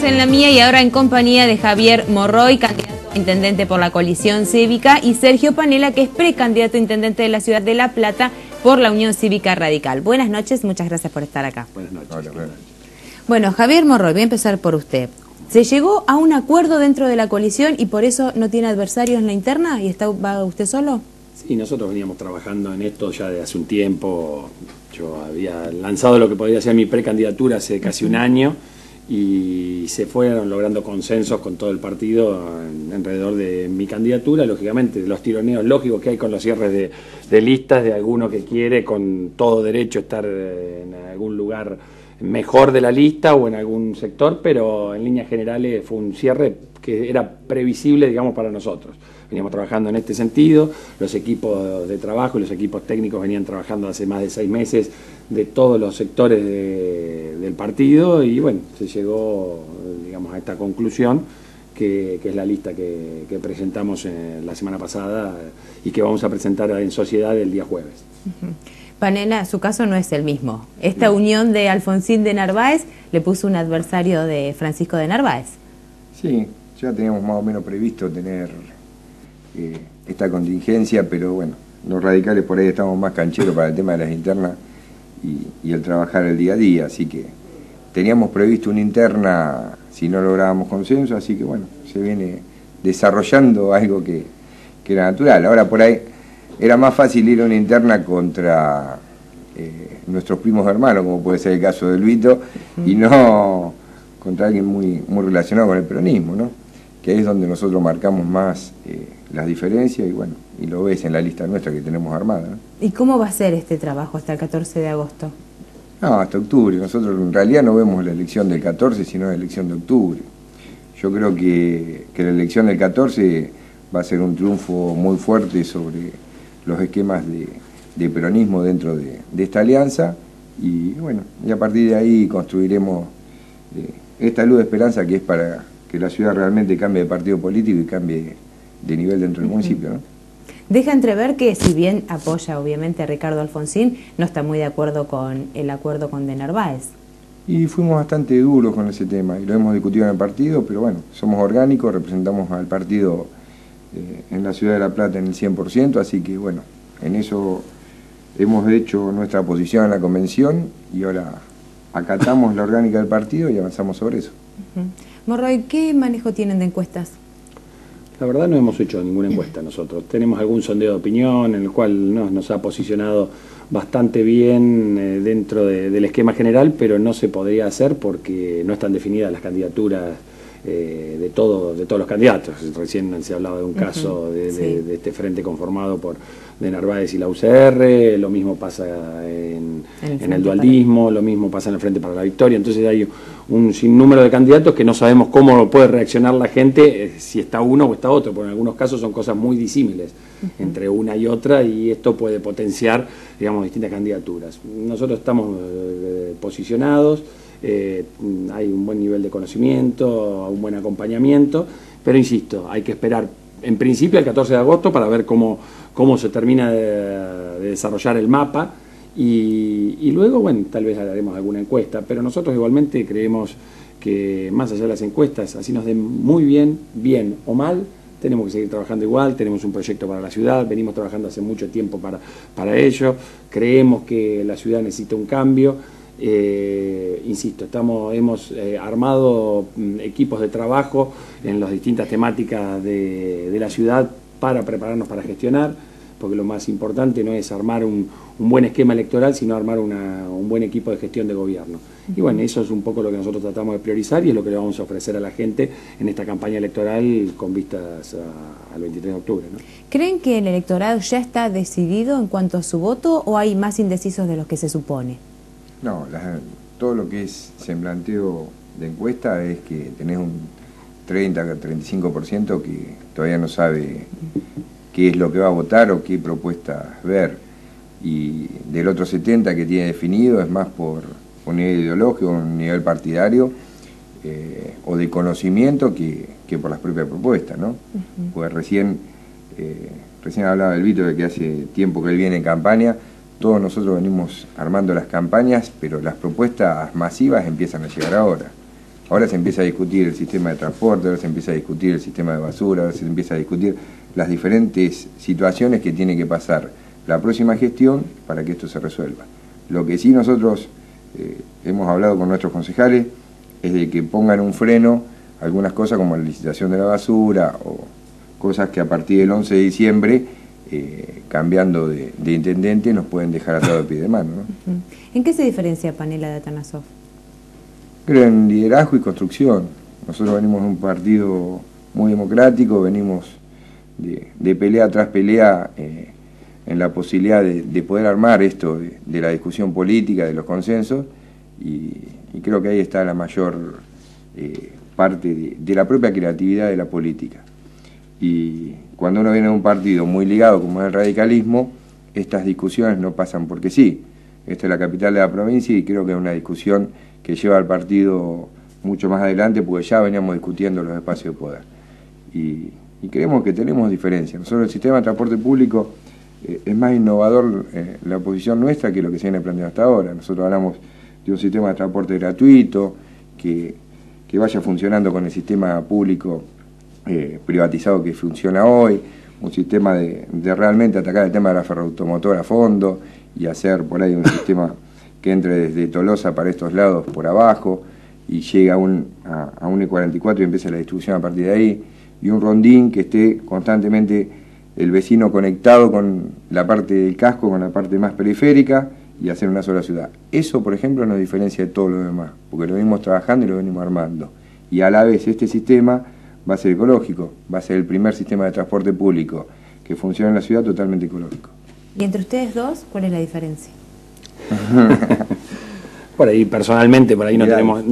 en la mía y ahora en compañía de Javier Morroy, candidato a intendente por la coalición cívica, y Sergio Panela, que es precandidato a intendente de la ciudad de La Plata por la Unión Cívica Radical. Buenas noches, muchas gracias por estar acá. Buenas noches. Hola, buenas noches. Bueno, Javier Morroy, voy a empezar por usted. ¿Se llegó a un acuerdo dentro de la coalición y por eso no tiene adversarios en la interna y va usted solo? Sí, nosotros veníamos trabajando en esto ya de hace un tiempo. Yo había lanzado lo que podría ser mi precandidatura hace casi un año y se fueron logrando consensos con todo el partido alrededor de mi candidatura. Lógicamente, los tironeos lógicos que hay con los cierres de listas de alguno que quiere con todo derecho estar en algún lugar mejor de la lista o en algún sector, pero en líneas generales fue un cierre que era previsible, digamos, para nosotros. Veníamos trabajando en este sentido, los equipos de trabajo y los equipos técnicos venían trabajando hace más de 6 meses de todos los sectores del partido y bueno, se llegó, digamos, a esta conclusión que es la lista que presentamos la semana pasada y que vamos a presentar en sociedad el día jueves. Panela, su caso no es el mismo. Esta unión de Alfonsín de Narváez le puso un adversario de Francisco de Narváez. Sí, ya teníamos más o menos previsto tener esta contingencia, pero bueno, los radicales por ahí estamos más cancheros para el tema de las internas y el trabajar el día a día, así que teníamos previsto una interna si no lográbamos consenso, así que bueno, se viene desarrollando algo que era natural. Ahora por ahí era más fácil ir a una interna contra nuestros primos hermanos, como puede ser el caso de Luito, y no contra alguien muy relacionado con el peronismo, ¿no? Que ahí es donde nosotros marcamos más las diferencias y bueno, y lo ves en la lista nuestra que tenemos armada, ¿no? ¿Y cómo va a ser este trabajo hasta el 14 de agosto? No, hasta octubre. Nosotros en realidad no vemos la elección del 14, sino la elección de octubre. Yo creo que la elección del 14 va a ser un triunfo muy fuerte sobre los esquemas de peronismo dentro de esta alianza y bueno, y a partir de ahí construiremos esta luz de esperanza que es para que la ciudad realmente cambie de partido político y cambie de nivel dentro del municipio, ¿no? Deja entrever que si bien apoya obviamente a Ricardo Alfonsín, no está muy de acuerdo con el acuerdo con de Narváez. Y fuimos bastante duros con ese tema y lo hemos discutido en el partido, pero bueno, somos orgánicos, representamos al partido en la ciudad de La Plata en el 100%, así que bueno, en eso hemos hecho nuestra posición en la convención y ahora acatamos la orgánica del partido y avanzamos sobre eso. Morroy, ¿qué manejo tienen de encuestas? La verdad no hemos hecho ninguna encuesta nosotros. Tenemos algún sondeo de opinión en el cual nos ha posicionado bastante bien dentro del esquema general, pero no se podría hacer porque no están definidas las candidaturas de todos los candidatos. Recién se hablaba de un caso de este frente conformado por de Narváez y la UCR, lo mismo pasa en el dualdismo, lo mismo pasa en el Frente para la Victoria, entonces hay un sinnúmero de candidatos que no sabemos cómo puede reaccionar la gente, si está uno o está otro, porque en algunos casos son cosas muy disímiles entre una y otra y esto puede potenciar, digamos, distintas candidaturas. Nosotros estamos posicionados, hay un buen nivel de conocimiento, un buen acompañamiento, pero insisto, hay que esperar en principio el 14 de agosto para ver cómo se termina de desarrollar el mapa y luego, bueno, tal vez haremos alguna encuesta, pero nosotros igualmente creemos que más allá de las encuestas, así nos den muy bien o mal, tenemos que seguir trabajando igual, tenemos un proyecto para la ciudad, venimos trabajando hace mucho tiempo para ello, creemos que la ciudad necesita un cambio. Insisto, hemos armado equipos de trabajo en las distintas temáticas de la ciudad para prepararnos para gestionar, porque lo más importante no es armar un buen esquema electoral, sino armar un buen equipo de gestión de gobierno. Y bueno, eso es un poco lo que nosotros tratamos de priorizar y es lo que le vamos a ofrecer a la gente en esta campaña electoral con vistas al 23 de octubre, ¿no? ¿Creen que el electorado ya está decidido en cuanto a su voto o hay más indecisos de los que se supone? No, todo lo que es semblanteo de encuesta es que tenés un 30-35% que todavía no sabe qué es lo que va a votar o qué propuestas ver. Y del otro 70% que tiene definido es más por un nivel ideológico, un nivel partidario o de conocimiento que por las propias propuestas, ¿no? Pues recién hablaba el Vito de que hace tiempo que él viene en campaña. Todos nosotros venimos armando las campañas, pero las propuestas masivas empiezan a llegar ahora. Ahora se empieza a discutir el sistema de transporte, ahora se empieza a discutir el sistema de basura, ahora se empieza a discutir las diferentes situaciones que tiene que pasar la próxima gestión para que esto se resuelva. Lo que sí nosotros hemos hablado con nuestros concejales es de que pongan un freno a algunas cosas como la licitación de la basura o cosas que a partir del 11 de diciembre, cambiando de intendente, nos pueden dejar atados de pie de mano, ¿no? ¿En qué se diferencia Panela de Atanasov? Creo en liderazgo y construcción. Nosotros venimos de un partido muy democrático, venimos de pelea tras pelea en la posibilidad de poder armar esto de la discusión política, de los consensos, y creo que ahí está la mayor parte de la propia creatividad de la política. Y cuando uno viene de un partido muy ligado como es el radicalismo, estas discusiones no pasan porque sí. Esta es la capital de la provincia y creo que es una discusión que lleva al partido mucho más adelante porque ya veníamos discutiendo los espacios de poder. Y creemos que tenemos diferencias. Nosotros el sistema de transporte público es más innovador la posición nuestra que lo que se viene planteando hasta ahora. Nosotros hablamos de un sistema de transporte gratuito que vaya funcionando con el sistema público privatizado que funciona hoy, un sistema de realmente atacar el tema de la ferroautomotora a fondo y hacer por ahí un sistema que entre desde Tolosa para estos lados por abajo y llegue a un E44 y empiece la distribución a partir de ahí, y un rondín que esté constantemente el vecino conectado con la parte del casco, con la parte más periférica, y hacer una sola ciudad. Eso, por ejemplo, nos diferencia de todo lo demás, porque lo venimos trabajando y lo venimos armando. Y a la vez este sistema va a ser ecológico, va a ser el primer sistema de transporte público que funciona en la ciudad totalmente ecológico. ¿Y entre ustedes dos, cuál es la diferencia? Por ahí personalmente, por ahí no tenemos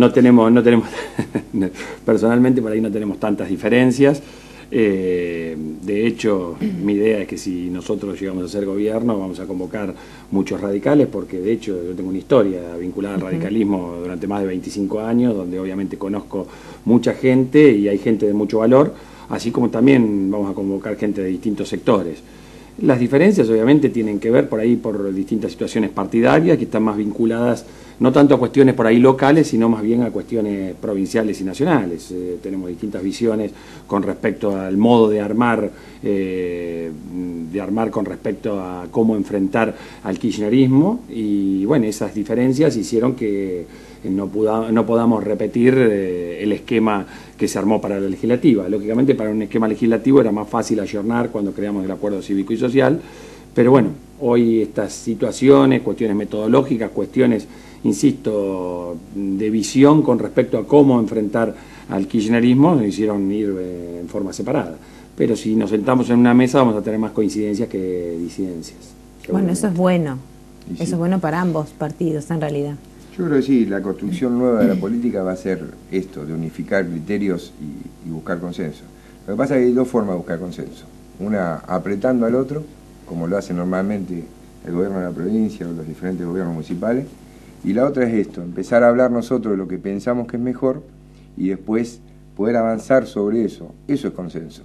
personalmente por ahí no tenemos tantas diferencias. De hecho, mi idea es que si nosotros llegamos a ser gobierno vamos a convocar muchos radicales, porque de hecho yo tengo una historia vinculada al radicalismo durante más de 25 años, donde obviamente conozco mucha gente y hay gente de mucho valor, así como también vamos a convocar gente de distintos sectores. Las diferencias obviamente tienen que ver por ahí por distintas situaciones partidarias que están más vinculadas no tanto a cuestiones por ahí locales, sino más bien a cuestiones provinciales y nacionales. Tenemos distintas visiones con respecto al modo de armar con respecto a cómo enfrentar al kirchnerismo, y bueno, esas diferencias hicieron que no podamos repetir el esquema que se armó para la legislativa. Lógicamente, para un esquema legislativo era más fácil ayornar cuando creamos el acuerdo cívico y social, pero bueno, hoy estas situaciones, cuestiones metodológicas, cuestiones, insisto, de visión con respecto a cómo enfrentar al kirchnerismo, nos hicieron ir en forma separada. Pero si nos sentamos en una mesa vamos a tener más coincidencias que disidencias. Bueno, eso es bueno. Eso es bueno para ambos partidos, en realidad. Yo creo que sí, la construcción nueva de la política va a ser esto, de unificar criterios y buscar consenso. Lo que pasa es que hay dos formas de buscar consenso. Una, apretando al otro, como lo hace normalmente el gobierno de la provincia o los diferentes gobiernos municipales, y la otra es esto, empezar a hablar nosotros de lo que pensamos que es mejor y después poder avanzar sobre eso. Eso es consenso.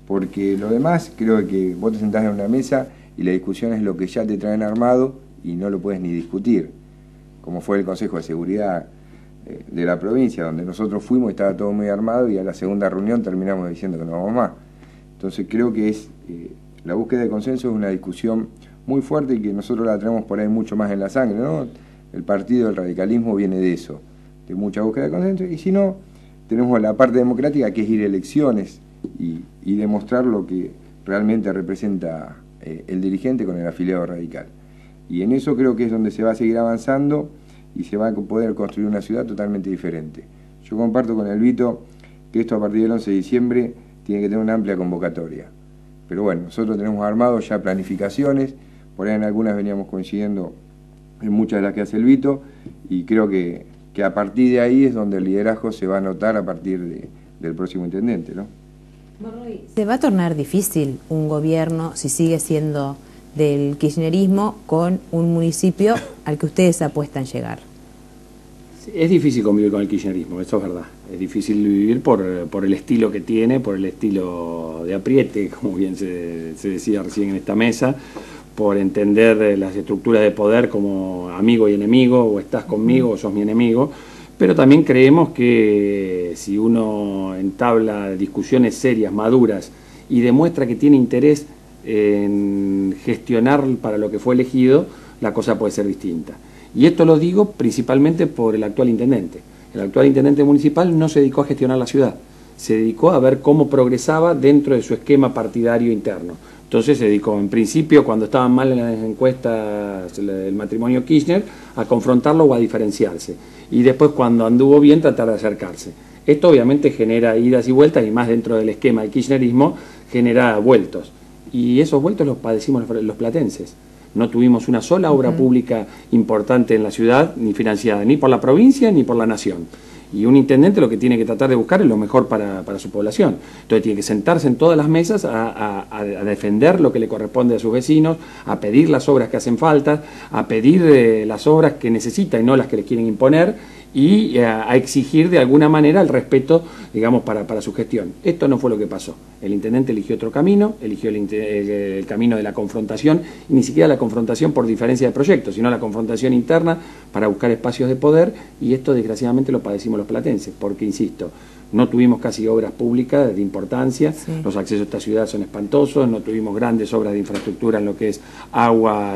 Porque lo demás, creo que vos te sentás en una mesa y la discusión es lo que ya te traen armado y no lo puedes ni discutir, como fue el Consejo de Seguridad de la provincia, donde nosotros fuimos y estaba todo muy armado y a la segunda reunión terminamos diciendo que no vamos más. Entonces creo que la búsqueda de consenso es una discusión muy fuerte y que nosotros la tenemos por ahí mucho más en la sangre, ¿no? El partido del radicalismo viene de eso, de mucha búsqueda de consenso, y si no, tenemos la parte democrática que es ir a elecciones y demostrar lo que realmente representa el dirigente con el afiliado radical. Y en eso creo que es donde se va a seguir avanzando y se va a poder construir una ciudad totalmente diferente. Yo comparto con el Vito que esto a partir del 11 de diciembre tiene que tener una amplia convocatoria. Pero bueno, nosotros tenemos armados ya planificaciones, por ahí en algunas veníamos coincidiendo en muchas de las que hace el Vito, y creo que a partir de ahí es donde el liderazgo se va a notar a partir del próximo intendente, ¿no? ¿Se va a tornar difícil un gobierno si sigue siendo del kirchnerismo con un municipio al que ustedes apuestan llegar? Es difícil convivir con el kirchnerismo, eso es verdad. Es difícil vivir por el estilo que tiene, por el estilo de apriete, como bien se decía recién en esta mesa, por entender las estructuras de poder como amigo y enemigo, o estás conmigo o sos mi enemigo. pero también creemos que si uno entabla discusiones serias, maduras, y demuestra que tiene interés en gestionar para lo que fue elegido, la cosa puede ser distinta. Y esto lo digo principalmente por el actual intendente. El actual intendente municipal no se dedicó a gestionar la ciudad, se dedicó a ver cómo progresaba dentro de su esquema partidario interno. Entonces se dedicó, en principio, cuando estaban mal en las encuestas el matrimonio Kirchner, a confrontarlo o a diferenciarse. Y después, cuando anduvo bien, tratar de acercarse. Esto obviamente genera idas y vueltas, y más dentro del esquema del kirchnerismo, genera vueltos. Y esos vueltos los padecimos los platenses. No tuvimos una sola obra pública importante en la ciudad, ni financiada ni por la provincia ni por la nación. Y un intendente lo que tiene que tratar de buscar es lo mejor para su población. Entonces tiene que sentarse en todas las mesas a defender lo que le corresponde a sus vecinos, a pedir las obras que hacen falta, a pedir las obras que necesita y no las que le quieren imponer, y a exigir de alguna manera el respeto, digamos, para su gestión. Esto no fue lo que pasó. El intendente eligió otro camino, eligió el camino de la confrontación, y ni siquiera la confrontación por diferencia de proyectos, sino la confrontación interna para buscar espacios de poder, y esto desgraciadamente lo padecimos los platenses, porque, insisto, no tuvimos casi obras públicas de importancia, los accesos a esta ciudad son espantosos, no tuvimos grandes obras de infraestructura en lo que es agua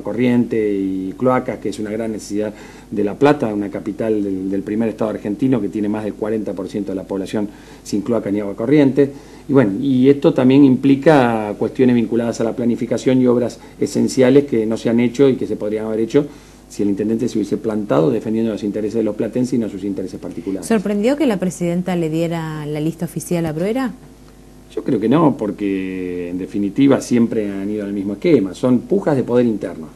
corriente y cloacas, que es una gran necesidad de La Plata, una capital del primer estado argentino que tiene más del 40% de la población sin cloaca ni agua corriente. Y bueno, y esto también implica cuestiones vinculadas a la planificación y obras esenciales que no se han hecho y que se podrían haber hecho si el intendente se hubiese plantado defendiendo los intereses de los platenses y no sus intereses particulares. ¿Sorprendió que la presidenta le diera la lista oficial a Bruera? Yo creo que no, porque en definitiva siempre han ido al mismo esquema. Son pujas de poder interno.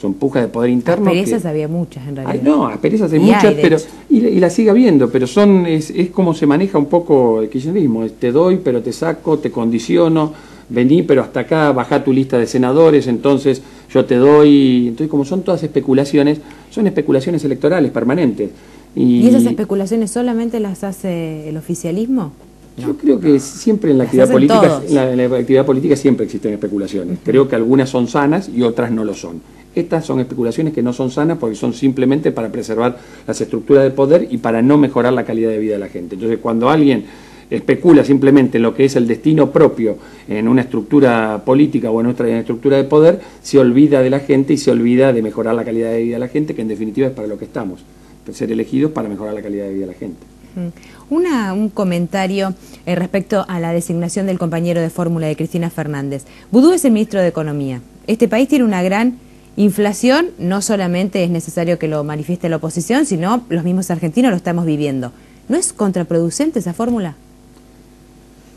Son pujas de poder interno. Asperezas había muchas en realidad. Ay, no, asperezas hay muchas, pero y la sigue habiendo, pero es como se maneja un poco el kirchnerismo. Te doy, pero te saco, te condiciono, vení, pero hasta acá, bajá tu lista de senadores, entonces yo te doy. Entonces, como son todas especulaciones, son especulaciones electorales permanentes. ¿Y esas especulaciones solamente las hace el oficialismo? Yo creo que siempre en la actividad política, en la actividad política siempre existen especulaciones. Creo que algunas son sanas y otras no lo son. Estas son especulaciones que no son sanas porque son simplemente para preservar las estructuras de poder y para no mejorar la calidad de vida de la gente. Entonces, cuando alguien especula simplemente en lo que es el destino propio en una estructura política o en otra estructura de poder, se olvida de la gente y se olvida de mejorar la calidad de vida de la gente, que en definitiva es para lo que estamos, ser elegidos para mejorar la calidad de vida de la gente. Un comentario respecto a la designación del compañero de fórmula de Cristina Fernández. Vudú es el ministro de Economía. Este país tiene una gran inflación, no solamente es necesario que lo manifieste la oposición, sino los mismos argentinos lo estamos viviendo. ¿No es contraproducente esa fórmula?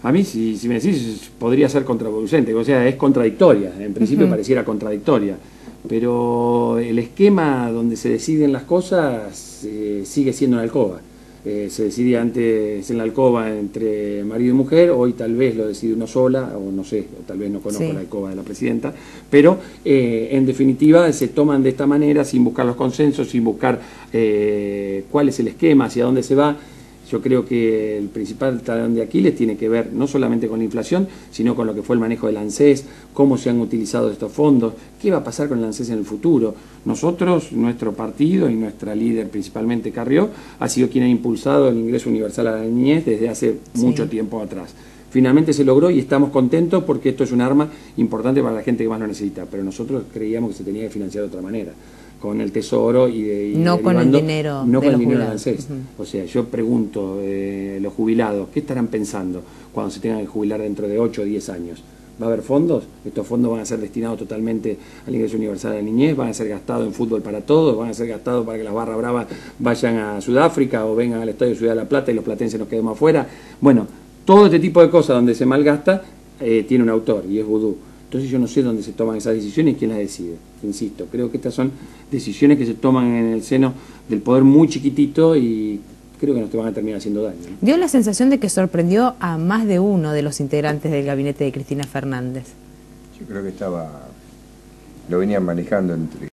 A mí, si me decís, podría ser contraproducente, o sea, es contradictoria, en principio pareciera contradictoria, pero el esquema donde se deciden las cosas sigue siendo en la alcoba. Se decidía antes en la alcoba entre marido y mujer, hoy tal vez lo decide uno sola, o no sé, o tal vez no conozco la alcoba de la presidenta, pero en definitiva se toman de esta manera sin buscar los consensos, sin buscar cuál es el esquema, hacia dónde se va. Yo creo que el principal talón de Aquiles tiene que ver no solamente con la inflación, sino con lo que fue el manejo del ANSES, cómo se han utilizado estos fondos, qué va a pasar con el ANSES en el futuro. Nosotros, nuestro partido y nuestra líder, principalmente Carrió, ha sido quien ha impulsado el ingreso universal a la niñez desde hace mucho tiempo atrás. Finalmente se logró y estamos contentos porque esto es un arma importante para la gente que más lo necesita, pero nosotros creíamos que se tenía que financiar de otra manera, con el tesoro no con el dinero del ANSES. O sea, yo pregunto, los jubilados, ¿qué estarán pensando cuando se tengan que jubilar dentro de 8 o 10 años? ¿Va a haber fondos? Estos fondos van a ser destinados totalmente al ingreso universal de la niñez, van a ser gastados en fútbol para todos, van a ser gastados para que las barras bravas vayan a Sudáfrica o vengan al Estadio Ciudad de la Plata y los platenses nos quedemos afuera. Bueno, todo este tipo de cosas donde se malgasta tiene un autor y es Vudú. Entonces yo no sé dónde se toman esas decisiones y quién las decide. Insisto, creo que estas son decisiones que se toman en el seno del poder muy chiquitito y creo que nos te van a terminar haciendo daño, ¿no? Dio la sensación de que sorprendió a más de uno de los integrantes del gabinete de Cristina Fernández. Yo creo que lo venían manejando entre